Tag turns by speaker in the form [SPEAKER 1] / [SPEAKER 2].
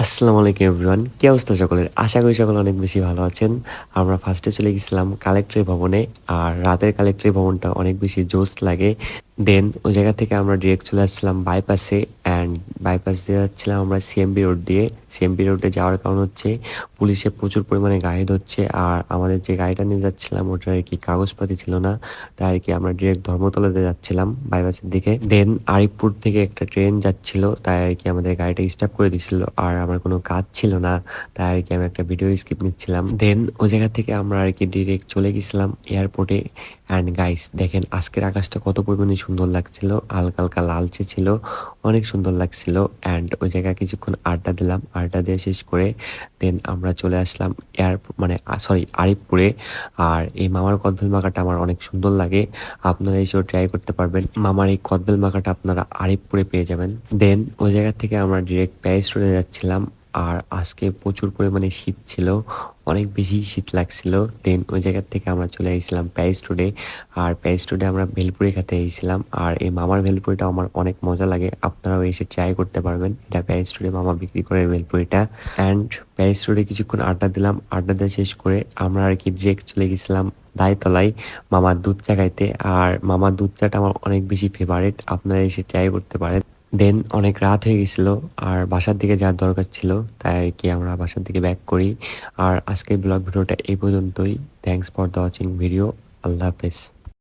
[SPEAKER 1] আসসালামু আলাইকুম এভরিওয়ান। কি অবস্থা সকলের? আশা করি সকলে অনেক বেশি ভালো আছেন। আমরা ফার্স্টে চলে গেছিলাম কালেক্টরি ভবনে। আর রাতের কালেক্টরি ভবনটা অনেক বেশি জোস লাগে। দেন ওই জায়গা থেকে আমরা ডিরেক্ট চলে আসছিলাম বাইপাসে অ্যান্ড বাইপাস দিয়ে যাচ্ছিলাম আমরা সিএমবি রোড দিয়ে। সিএমবি রোডে যাওয়ার কারণ হচ্ছে পুলিশে প্রচুর পরিমাণে গাড়ি ধরছে। আর আমাদের যে গাড়িটা নিয়ে যাচ্ছিলাম ওটার আরকি কাগজপাতি ছিল না। তাই আরকি আমরা ডিরেক্ট ধর্মতলাতে যাচ্ছিলাম বাইপাসের দিকে। দেন আরিফপুর থেকে একটা ট্রেন যাচ্ছিল। তাই আরকি আমাদের গাড়িটা স্টপ করে দিছিল। আর আমার কোনো কাজ ছিল না। তাই আরকি আমি একটা ভিডিও স্ক্রিপ্ট নিচ্ছিলাম। দেন ওই জায়গা থেকে আমরা আরকি ডিরেক্ট চলে গেছিলাম এয়ারপোর্টে। অ্যান্ড গাইস দেখেন আজকের আকাশটা কত পরিমাণে সুন্দর লাগছিল, হালকা হালকা লালচে ছিল, অনেক সুন্দর লাগছিল। অ্যান্ড ওই জায়গায় কিছুক্ষণ আড্ডা দিলাম, আড্ডা দিয়ে শেষ করে দেন আমরা চলে আসলাম আরিফপুরে। আর এই মামার কদবেল মাখাটা আমার অনেক সুন্দর লাগে, আপনারা এসেও ট্রাই করতে পারবেন। মামার এই কদবেল মাখাটা আপনারা আরিফপুরে পেয়ে যাবেন। দেন ওই জায়গা থেকে আমরা ডিরেক্ট প্যারিস রোডে যাচ্ছিলাম। আর আজকে প্রচুর পরিমাণে শীত ছিল, অনেক বেশি শীত লাগছিল। দেন ওই জায়গা থেকে আমরা চলে এসেছিলাম প্যারিস রোডে। আর প্যারিস রোডে আমরা ভেলপুরি খেতে এসেছিলাম। আর এই মামার ভেলপুরিটা আমার অনেক মজা লাগে, আপনারাও এসে ট্রাই করতে পারবেন। এটা প্যারিস রোডে মামা বিক্রি করে ভেলপুরিটা। অ্যান্ড প্যারিস রোডে কিছুক্ষণ আড্ডা দিলাম, আড্ডা দিয়ে শেষ করে আমরা আর কি ডিরেক্ট চলে গেছিলাম দাইতলায় মামার দুধ চা খাইতে। আর মামার দুধ চাটা আমার অনেক বেশি ফেভারিট, আপনারা এসে ট্রাই করতে পারেন। দেন অনেক রাত হয়ে গেছিল আর বাসার দিকে যাওয়ার দরকার ছিল, তাই আর কি আমরা বাসার দিকে ব্যাক করি। আর আজকের ব্লগ ভিডিওটা এই পর্যন্তই। Thanks for the watching video. আল্লাহ হাফেজ।